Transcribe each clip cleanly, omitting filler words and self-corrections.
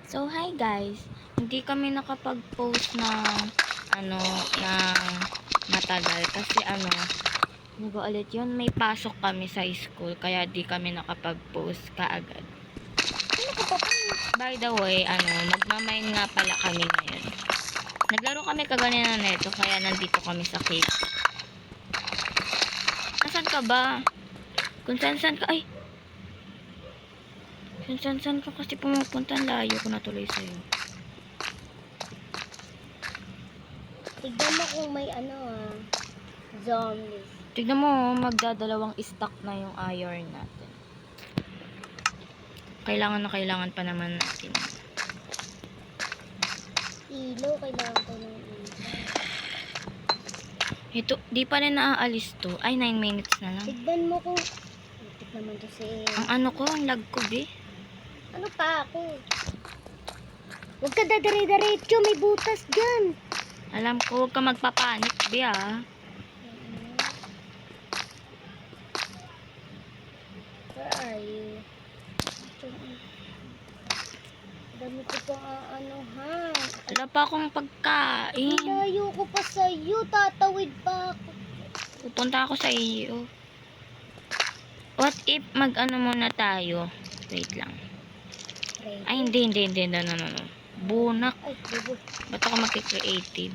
So, hi guys. Hindi kami nakapag-post ng matagal kasi ulit yun, may pasok kami sa school kaya di kami nakapag-post kaagad. By the way, magmamain nga pala kami ngayon. Naglaro kami kaganina nito kaya nandito kami sa cave. Nasaan ka ba? Kung saan ka, kung saan ka kasi pumupunta, layo ko na tuloy sa'yo. Tignan mo kung may zombies. Tignan mo, magdadalawang stack na yung iron natin. Kailangan pa naman natin. Ilaw, kailangan ko ng ilaw. Ito, di pa rin naaalis to. Ay, 9 minutes na lang. Tignan mo kung... Tignan naman to si... Ang ang lag ko, be. Ano pa ako? Huwag ka dadare-daretso, may butas dyan. Alam ko, huwag ka magpapanik, be, ah. Where are you? Dami ko pang ha. Wala pa akong pagkain. Layo ko pa sa'yo, tatawid pa ako. Pupunta ako sa iyo. What if muna tayo? Wait lang. Ay, hindi. No. Bunak. Ay, bibo. Ba't ako magki-creative?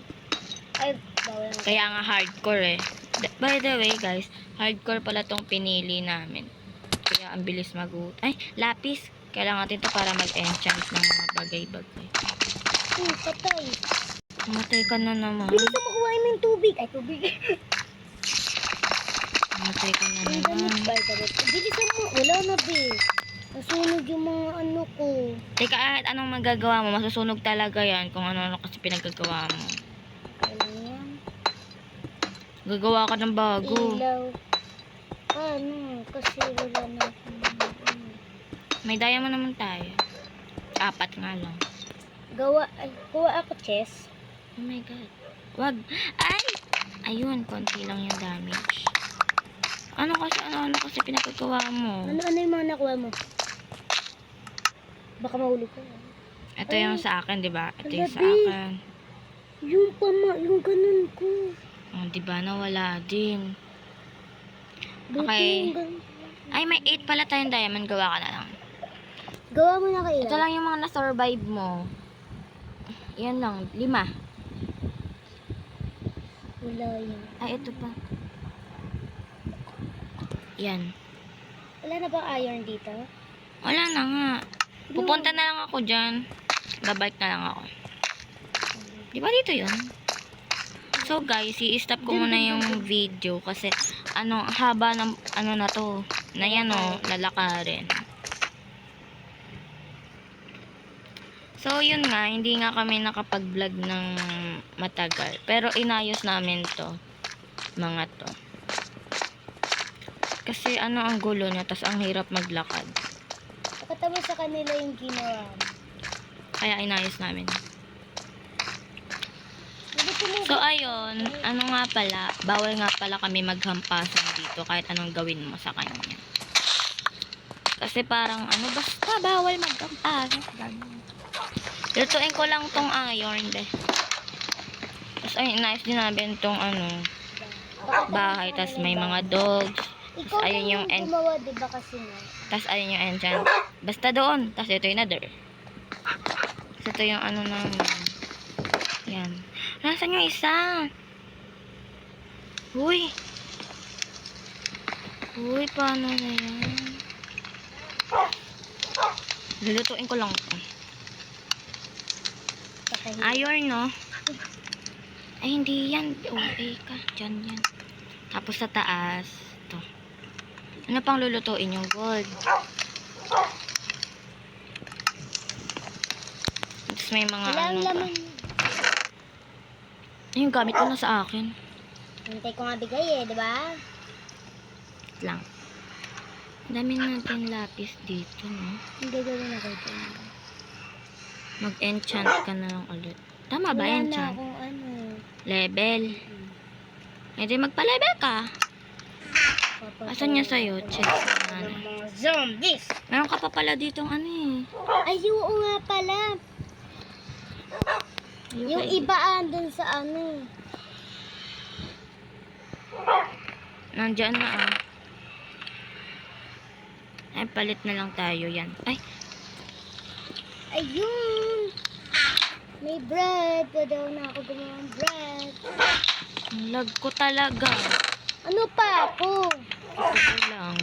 Ay, bawal na. Kaya nga hardcore eh. By the way, guys, hardcore pala tong pinili namin. Kaya ang bilis Ay, lapis. Kailangan natin to para mag-enchant ng mga bagay-bagay. Patay. Matay ka na naman. Bilis na makuhain mo yung tubig. Ay, tubig. Matay ka na Ay, naman. Bilisan mo. Wala na, be. Nasunog yung mga ko. Teka, kahit anong magagawa mo, masusunog talaga yan kung ano kasi pinagagawa mo. Kailan yan? Gagawa ka ng bago. Ilaw. Kasi wala na akong May diamond naman tayo. 4 nga lang. kuha ako chest. Oh my god. Wag. Ay! Ayun, konti lang yung damage. Ano kasi pinagagawa mo? Ano yung mga nakuha mo? Baka mahuli ko. Ito yung sa akin, di ba? Ito yung sa Alabi. akin. Yung ganun ko. Oh, di ba? Nawala din. Buti Okay. yung ganun. Ay, may 8 pala tayong diamond. Gawa ka na lang. Gawa mo na kayo. Ito lang yung mga na-survive mo. Yan lang. 5. Wala yan. Ay, ito pa. Yan. Wala na bang iron dito? Wala na nga. Pupunta na lang ako dyan. Babalik na lang ako. Di ba dito yun? So guys, i-stop ko muna yung video kasi haba ng na to. Na yan lalakarin. So yun nga, hindi nga kami nakapag-vlog ng matagal. Pero inayos namin to. Mga to. Kasi ang gulo na, tas ang hirap maglakad. Nakatama sa kanila yung ginawa mo. Kaya inayos namin. So ayun, nga pala, bawal nga pala kami maghampasan dito kahit anong gawin mo sa kanya. Kasi parang basta bawal maghampasan. Lutuin ko lang tong iron de. Tapos ayun, inayos din namin tong bahay, tas may mga dogs. Ikaw ayun na yung yung gumawa, diba kasi nga? Tas ayun yung enchant. Basta doon. Tas ito yung nether. Tas ito yung namin. Yan. Nasaan yung isa? Uy, paano na yan? Lulutuin ko lang ito. Iron, no? Ay, hindi yan. Okay ka. Diyan yan. Tapos sa taas, ito. Ano pang lulutuin yung gold? Tapos may mga Laman. Yung gamit ko na sa akin. Hintay ko nga bigay diba? Lang. Dami natin lapis dito, no? Hindi gano'n ako ito. Mag-enchant ka na lang ulit. Tama ba, Wala na enchant? akong Level. Hindi magpa-level ka. Asan niya sa'yo? Check na. Ng mga zombies. Meron ka pa pala ditong ano eh. Ay, oo nga pala. Yung iba andun sa ano. Nandyan na ah. Ay, palit na lang tayo yan. Ay, Ayun. May bread. Pwede na ako gumawa ng bread. ang lag ko talaga. Ano pa ako? Ito lang.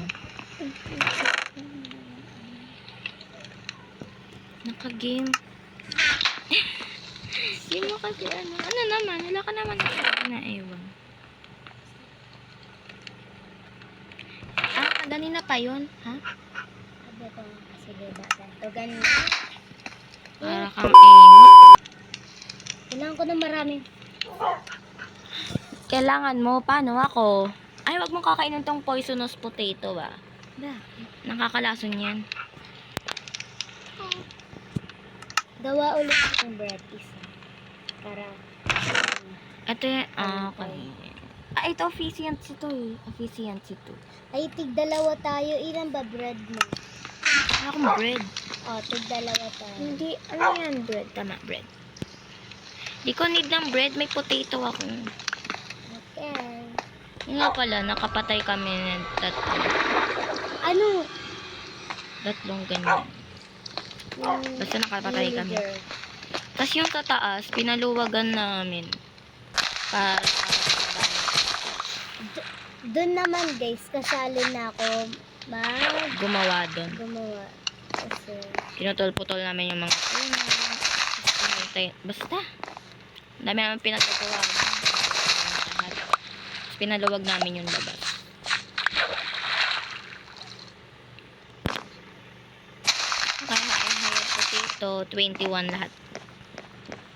Naka-game. Hindi mo kasi ano. Ano naman? Wala ka naman na ewan. Ah, ganina pa yun. Ha? Sabi ko kasi diba ito ganun. Para kang ingot. Kailangan ko na maraming. Kailangan mo. Paano ako? Ay, wag mong kakainin tong poisonous potato ah. Bakit? Nakakalason yan. Gawa ulit itong bread isa. Para. Ito yung, okay. Ah, ito efficiency to eh. Efficiency to. Ay, tig-dalawa tayo. Ilan ba bread mo? Wala akong bread. O, tig-dalawa tayo. Hindi, ano yan bread? Tama, bread. Di ko need ng bread, may potato ako. Okay. Yun nga pala, nakapatay kami ng Ano? tatlong ganyan. Yung Basta nakapatay kami. vinegar. Tapos yung sa taas, pinaluwagan namin. Para Doon naman guys, kasali na ako gumawa doon. gumawa. Kasi, Pinutol-putol namin yung mga puno. Basta. Ang dami namin pinagtutuwa. Tapos pinaluwag namin yung labas. Kaya ay hayat potato, 21 lahat.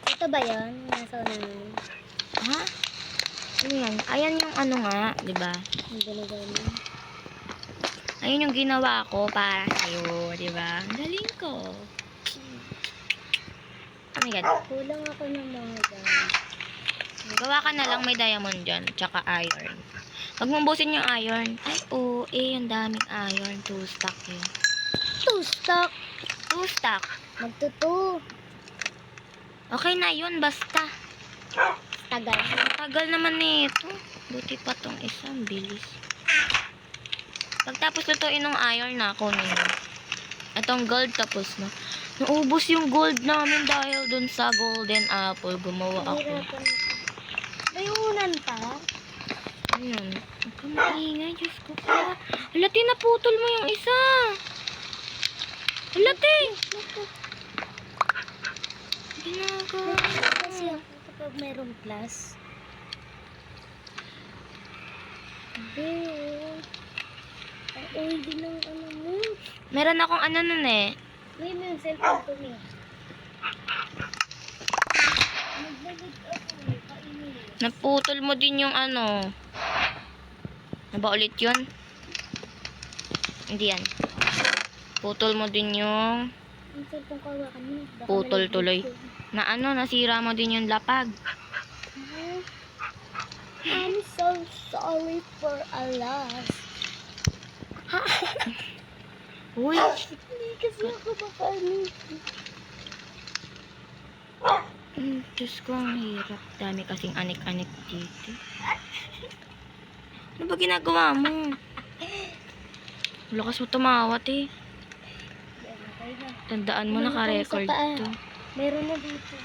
ito ba yun? Nasa unahan. Ha? Ano yan? Ayan yung ano nga, di ba? Ang ganun. Ayun yung ginawa ko para sa'yo, di ba? Ang galing ko. Oh my God. Kulang ako ng mga gamit. Gawa ka na lang, may diamond dyan, tsaka iron. Huwag mong busin yung iron. Ay, oo, ang daming iron. 2 stack yun. 2 stock. 2 stack. Magtuto. Okay na yun, basta. Tagal. Tagal naman nito. Buti pa tong isang bilis. Pagtapos lutuin ng iron na, kunin mo. Itong gold tapos na. Naubos yung gold namin dahil dun sa golden apple. Gumawa ako. Hirapan ako. May unan pa? Ayun. Huwag ka maingay, Diyos ko pa. Halati, naputol mo yung isa. Halati. Ginagawa. Kasi ako kapag mayroong class. Hindi. Ay, hindi lang ano mo. Meron akong ano nun eh. May yung cellphone ko niya. Nagbalit ako eh. Kainin. Naputol mo din yung ano. Ano ba ulit yun? Hindi yan. Putol mo din yung Ang cellphone ko hawakan mo. Baka putol malaglag tuloy. ko. Na ano, nasira mo din yung lapag. I'm so sorry for a loss. Uy. Hindi kasi ako makaano. Diyos ko, ang hirap. Dami kasing anik-anik dito. Ano ba ginagawa mo? Lakas mo tumawat eh. Tandaan mo, Meron naka-record pa sa paa. to. Meron na dito.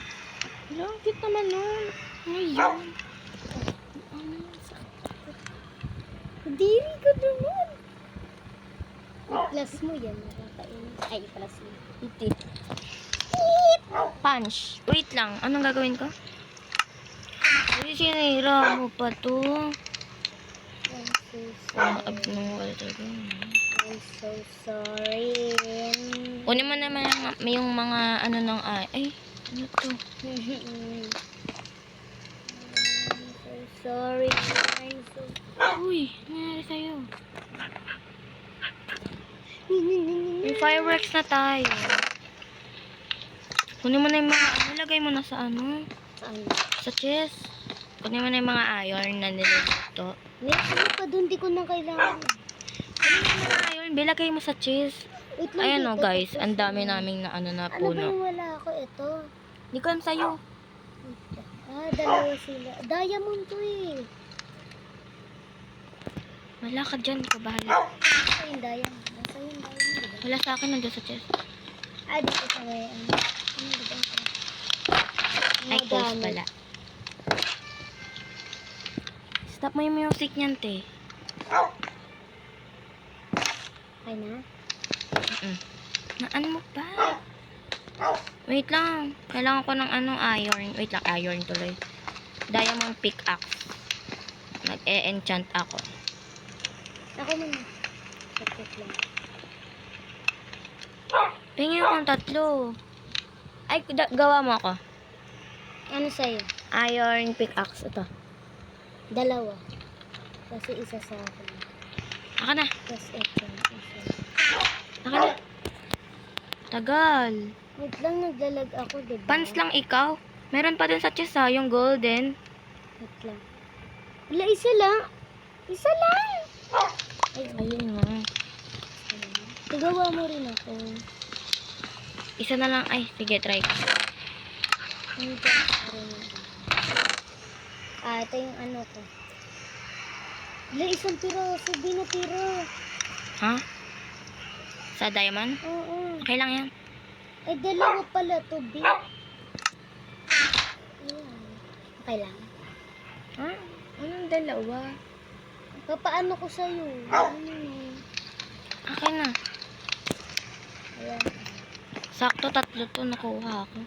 Wala, ang cute naman nun. Ano yun? Diri ko naman. Plus mo yan. Nakakainin. Ay, plus mo. Itit. Punch. Wait lang. Anong gagawin ko? Uy, sinira mo pa to. I'm so Ang sorry. abnormal talaga. I'm so sorry. Kunin mo naman yung mga ano ng ay, ano to? I'm so sorry. I'm so Uy, ano nangyari sa'yo? May fireworks na tayo. Kunin mo na yung mga, lagay mo na sa ano? Saan? Sa chest. Kunin mo na yung mga iron na niluto. May ano pa doon, di ko na kailangan. Kunin mo yung mga iron, bilagay mo sa cheese. Wait lang Ayan o dito, guys, tapos ang dami ano. naming na ano na Ano ba puno. yung wala ako? Ito. Hindi ko alam sa'yo. Dalawa sila. Diamond to eh. Wala ka dyan, di ko bahala. Nasa yung diamond? Nasa yung diamond, diba? Wala sa akin, nandiyan sa chest. Dito sa may ano. Ano ba ito? Ay, Mga close gamit. pala. Stop mo yung music niyan, te. Okay na? Naan mo pa? Wait lang. Kailangan ko ng iron. Wait lang, iron tuloy. Diamond pickaxe. Nag-e-enchant ako. Ako muna. Check lang. Tingin akong 3. Ay, gawa mo ako. Ano sa'yo? Iron pickaxe. Ito. Dalawa. Kasi isa sa akin. Aka na. Tapos ito. Isa. Aka na. Tagal. Wait lang, naglalag ako, diba? Pants lang ikaw. Meron pa dun sa chest ha, yung golden. Wait lang. Wala, isa lang. Isa lang! Ay, Ayun nga. Tigawa mo rin ako. Isa na lang. Ay, sige, try ko. Ano ba? Ito yung ano ko. Wala, isang piraso. Di na tira. Ha? Sa diamond? Oo. Okay lang yan. Ay, dalawa pala to, B. Ayan. Okay lang. Ha? Anong dalawa? Papaano ko sa'yo? Ano? Okay na. Ayan. Sakto 3 to nakuha ako.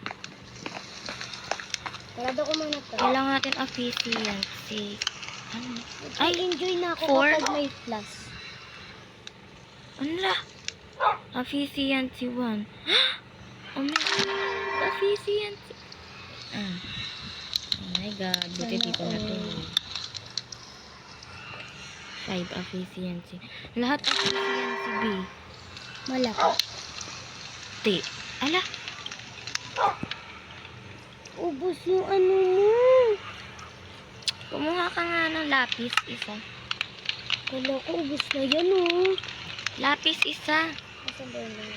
Parado ko muna to. Kailangan natin efficiency. Ano? Ay, Ay, enjoy na ako 4? kapag may plus. Ano la? Efficiency 1. Oh my God. Efficiency. Oh my God. Buti di ko na to. 5 efficiency. Lahat efficiency B. Malaki. T. Ala. Ubus yung ano mo. Kumuha ka nga ng lapis isa. Kala ko, ubus na yan oh. Lapis isa. Asan ba yun?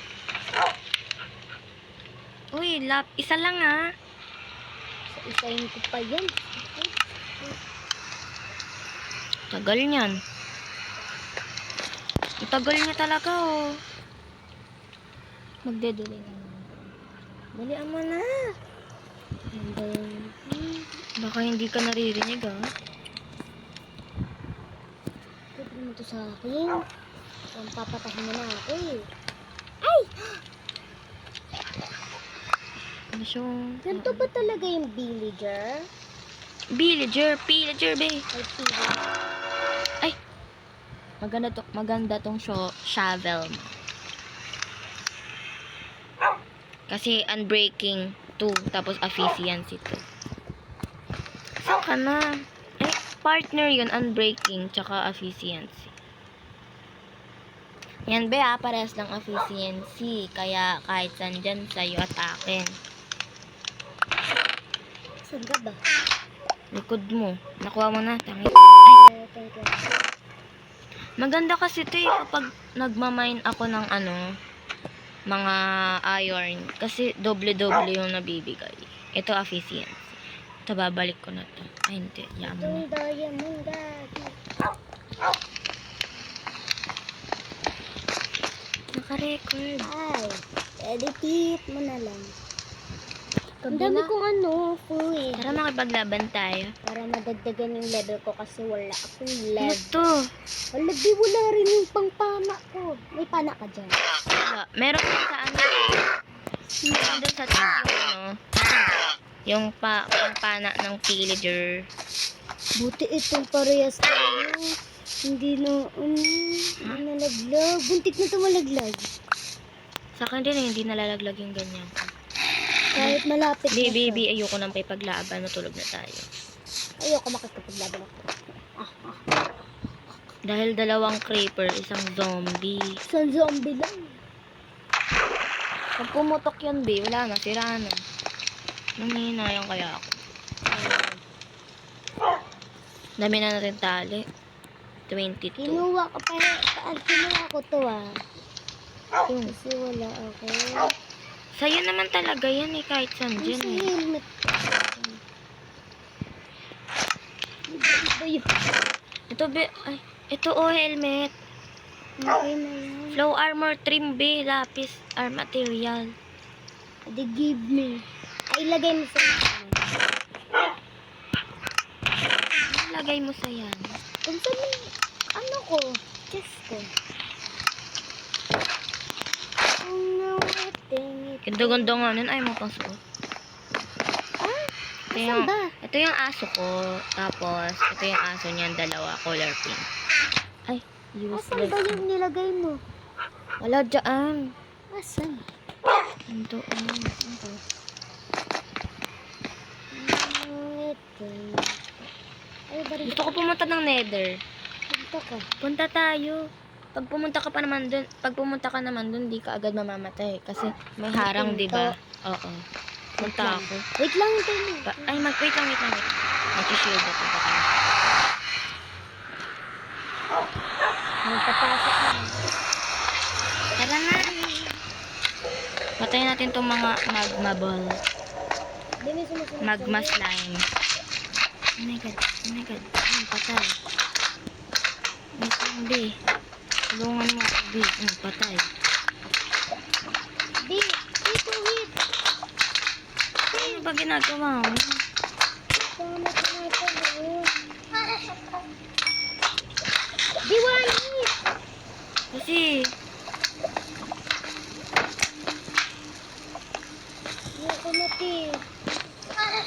Uy, isa lang ah. Sa isayin ko pa yan. Tagal niyan. Ang tagal niya talaga oh. Magde-delay na naman. Dalian mo na. Ano ba yan? Baka hindi ka naririnig ah. Pwede mo to sa akin. Ang papatahin mo na ako eh. Ano siyang... Ganito ba talaga yung villager? Pillager, be. Ay, villager. Ay! Maganda tong shovel mo. Kasi unbreaking 2, tapos efficiency 2. Saan ka na? Eh, partner yun, unbreaking, tsaka efficiency. Yan be parehas lang efficiency. Kaya kahit saan dyan, sa'yo at akin. Saan ka ba? Likod mo. Nakuha mo na, tangi. Thank you. Maganda kasi ito eh, kapag nagmamine ako ng mga iron. Kasi doble-doble yung nabibigay. Ito efficiency. Ito, babalik ko na to. Ay, hindi. Yaman na. Itong diamond daddy. Naka-record. Ay, edit mo na lang. Ang Gabi dami na. kong food. Tara, makipaglaban tayo. Para madagdagan yung level ko kasi wala akong Ano level. to? Wala, di wala rin yung pangpana ko. May pana ka dyan. Wala. Meron din sa meron din sa chest yung pangpana ng pillager. Buti itong parehas tayo. Hindi nalaglag. Buntik na ito malaglag. Sa akin din hindi nalalaglag yung ganyan. Kahit malapit na siya. Baby, ayoko nang paipaglaban. Matulog na tayo. Ayoko makikipaglaban ako. Dahil 2 creeper, isang zombie. Isang zombie lang. Pag pumutok yun, B, wala na, sira na. Nangihinayang kaya ako. Dami na natin tali. 22. Kinuha ko kinuha ko to Kasi wala ako. Sa'yo naman talaga yan eh, kahit saan dyan Sa eh. helmet. Iba yun. Ito ay, ito oh, helmet. Okay na yan. Flow armor trim B, lapis, material. They give me. Ay, ilagay mo sa Lagay mo sa yan. Kung saan yung, ano ko? Chest ko. Kung nawating ito. Ganda-ganda nga nun. Ay, mo pang suot. Ito Saan ba? ito yung aso ko. Tapos, ito yung aso niyan, dalawa, color pink. Ay, Asan ba yung nilagay mo? Wala dyan. Asan? Ito, Ito. Ay, bari. Gusto ko pumunta ng nether. Punta ka. Punta tayo. Pag pumunta ka naman dun, di ka agad mamamatay. Kasi may harang, di ba? Oo. Punta ako. Wait lang ito. Ay, wait lang. Mag-shield ako. Magpapasok na. Tara na. Patayin natin tong mga magma ball. Di may sumusunod. Magma slime. Oh my god. Patay. Wait lang, B. Tulungan mo ako, B. Patay. Di, ito hit. Ano ba ginagawa mo? Tama ka na ito. Di, one hit. Kasi, Hindi ako mati.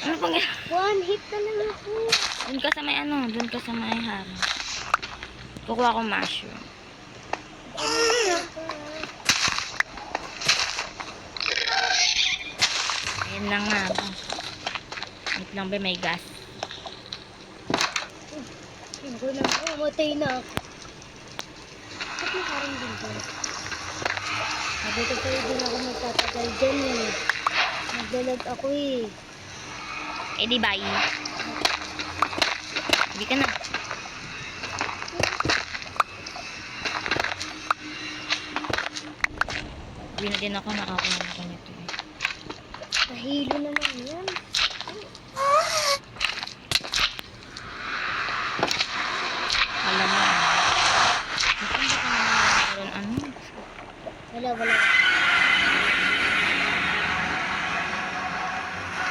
ano pang One hit na lang ako. Doon ka sa may harang. Kukuha ko mushroom. Ayun lang nga ba. Wait lang ba, may gas. Hindi na ako. Matay na ako. Ba't nakarang din ko? Sabi ko sa'yo din ako magtatagal dyan eh. Nagdalag ako eh. Eh di bye. Hindi ka na. Hindi na din ako nakakuha na ko nito eh. Nahilo naman yan. Alam mo. Hindi ka naman ano. Wala.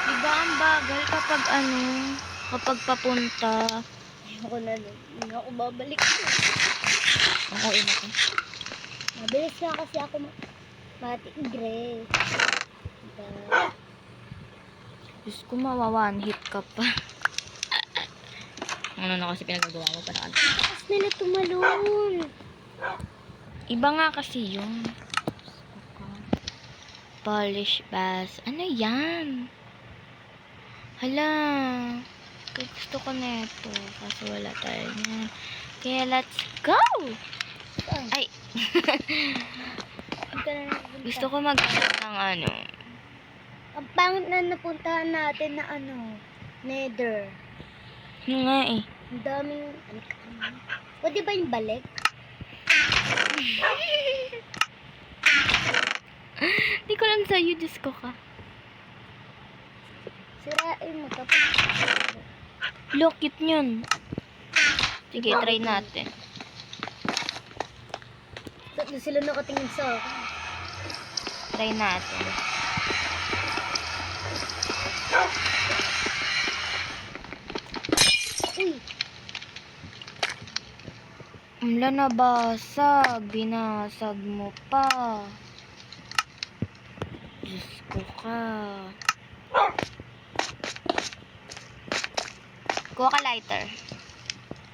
Diba ang bagal kapag kapag papunta. Ayoko na nun. Hindi ako babalik. Ako ina ko. Mabilis nga kasi ako matigre. Diyos ko, one hit ka pa. Ano na kasi pinagagawa mo para ano. Tapos nila tumalon. Iba nga kasi yun. Polish bass. Ano yan? Hala. Gusto ko na ito. Kaso wala tayo niyan. Kaya let's go! Ay. Gusto ko maghanap ng Ang pangit na napuntahan natin na nether. Ano nga eh. Ang daming, pwede ba yung balik? Di ko lang sa'yo, Diyos ko ka. Sirain mo tapos. Look, cute yun. Sige, try natin. Tatlo sila nakatingin sa akin. Try natin. Uy, Wala nabasag. Binasag mo pa. Diyos ko ka. Kuha ka lighter.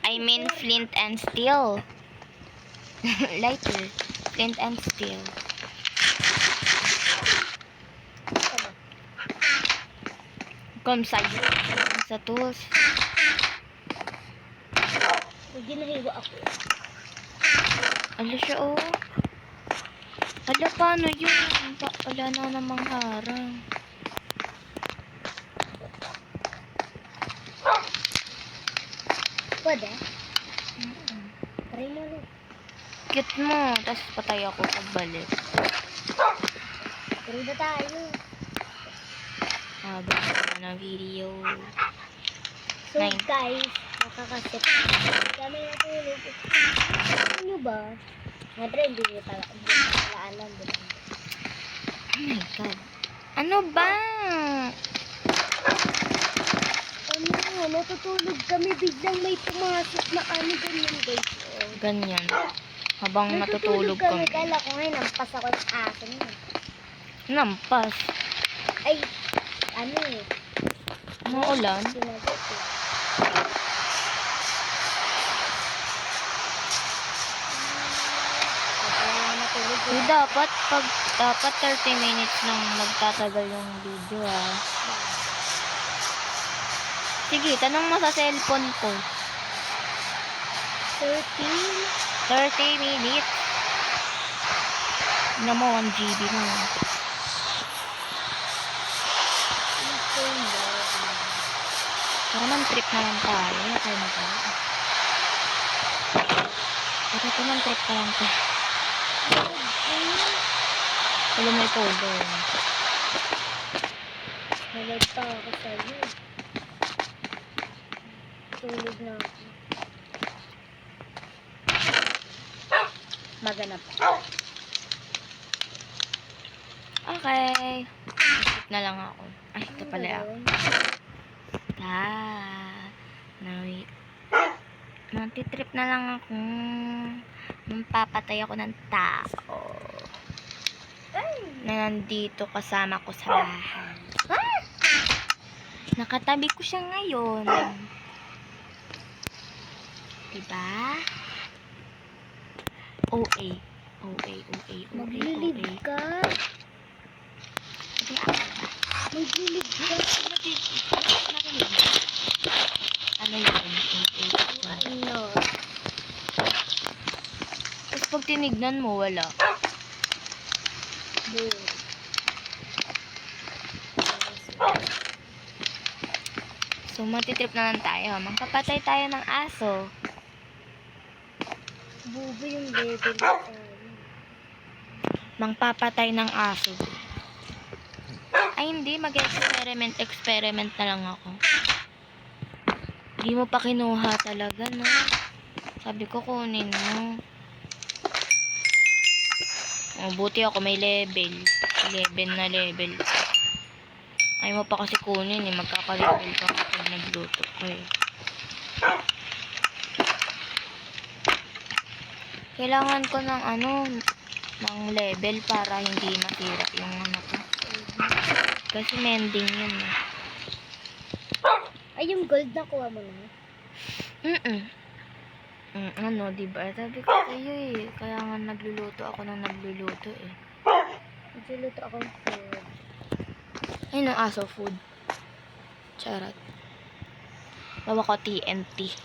I mean flint and steel. Lighter. Flint and steel. Come sa'yo. Sa tools. hindi nahiwa ako. Ala siya, oh. Ala, paano yun? Wala na namang harang. Pwede? Try mo ulit. Cute mo. Tapos patay ako pagbalik. Try na tayo. Haba na ng video. So Nine. guys, nakakasip. Kami natulog. Ano ba? Siyempre, hindi ko pala alam. Diba? Oh my God. Ano ba? Ano, natutulog kami. Biglang may pumasok na ano ganyan guys. Oh. Ganyan. Habang natutulog kami. Kala ko ngayon, nampas ako ng aso niya. Nampas. Ay, ano eh. Maulan. Sinagot eh. Natulog Eh, dapat 30 minutes lang nagtatagal yung video ah. Sige, tanong mo sa cellphone ko. 13. 30 minutes. Tignan mo, 1 GB na. Para man trip na lang tayo. Okay na tayo. Para man trip na lang tayo. Wala may todo. Nalag pa ako sa'yo. Tulog na ako. Maganap. Okay. Trip na lang ako. Ay, ito pala ako. Nantitrip na lang ako. Papatay ako ng tao. Na nandito kasama ko sa bahay. Nakatabi ko siya ngayon. Diba? OA. Maglilib ka. Maglilib ka. Ano yun? Ano? Tapos pag tinignan mo, wala. So, matitrip na lang tayo. Magpapatay tayo ng aso. Bubo yung level ko. Mangpapatay ng aso. Ay, hindi. Experiment na lang ako. Hindi mo pa kinuha talaga, no? Sabi ko, kunin mo. Oh, buti ako may level. 11 na level. Ay mo pa kasi kunin eh. Magkaka-level ka kapag nagluto ko eh. Kailangan ko ng ng level para hindi masira yung ano ko. Kasi mending yun eh. Ay, yung gold na kuha mo na. Diba? Sabi ko sa'yo eh. Kaya nga nagluluto ako ng nagluluto eh. Nagluluto ako ng food. Ayun ang aso food. Charot. Bawa ko TNT.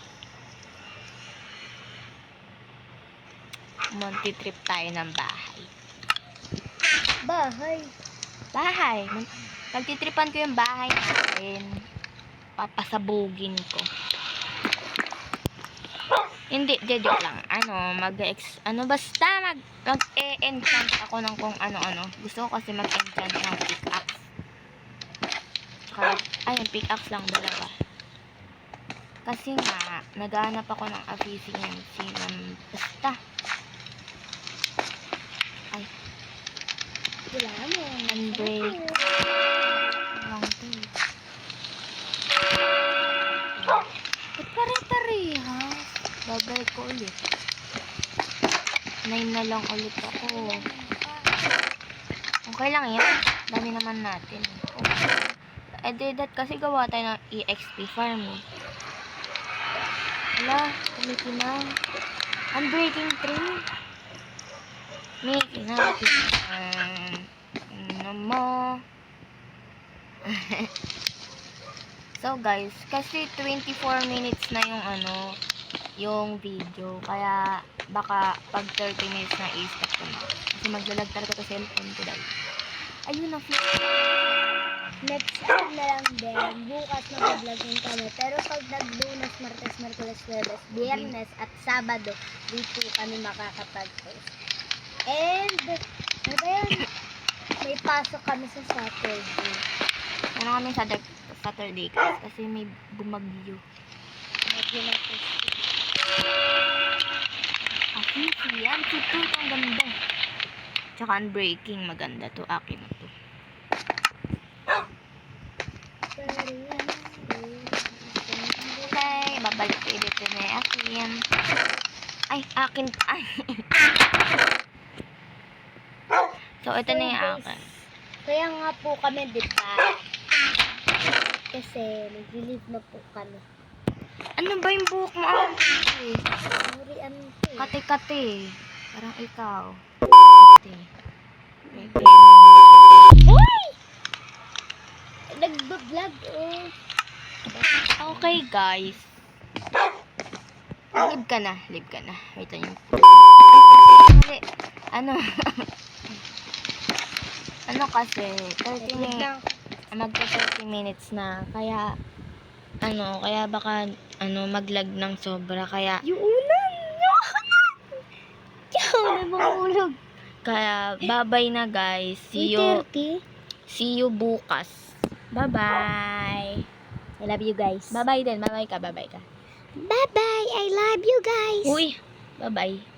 Monty-trip tayo ng bahay. Bahay. Pagtitripan ko yung bahay natin. Papasabugin ko. Hindi, joke lang. Basta mag-e-enchant ako ng kung ano-ano. Gusto ko kasi mag-enchant ng pickaxe. Ayun, pickaxe lang, dalawa. Kasi nga, naghahanap ako ng efficiency ng basta. Ay. Wala mo. Unbreak. Lang to. Ba't pare-parehas? Babalik ko ulit. 9 na lang ulit ako. Okay lang yan. Dami naman natin. That kasi gawa tayo ng EXP farm eh. Wala. Ulitin na. Unbreaking tree. Making natin. Mo. So guys, kasi 24 minutes na yung video. Kaya baka pag 30 minutes na i-stop ko na. Kasi maglalag talaga sa cellphone ko dahil. Ayun na, flip. next time na lang din, bukas mag-vlog din kami. Pero pag naglunas, Martes, Merkules, Huwebes, Biyernes at Sabado, dito kami makakapag-post. And, ano ba yun? May pasok kami sa Saturday. Ano kami sa Saturday guys, kasi may bumagyo. Medyo mag-post. Yan, si Tut, ang ganda. Tsaka unbreaking, maganda to. Akin na to. Okay, babalik ko dito na yung akin. Ay, akin. Ay. So, ito na yung akin. Kaya nga po kami, di ba? Kasi, nag-relieve na po kami. Ano ba yung buhok mo? Ate? Murian po. Kate-kate. Parang ikaw. Kate. Uy! Nagbablog, oh. Okay, guys. Live ka na. Live ka na. Wait lang yung... Ay, ano? Ano kasi? 30 minutes. Magka 30 minutes na. Kaya, kaya baka, maglag ng sobra. Kaya, Yung ulan! Yung ulan! Mahulog. kaya, bye-bye na guys. See you bukas. Bye-bye. I love you guys. Bye-bye din. Bye-bye ka. Bye-bye ka. Bye-bye! I love you guys! Uy! Bye-bye.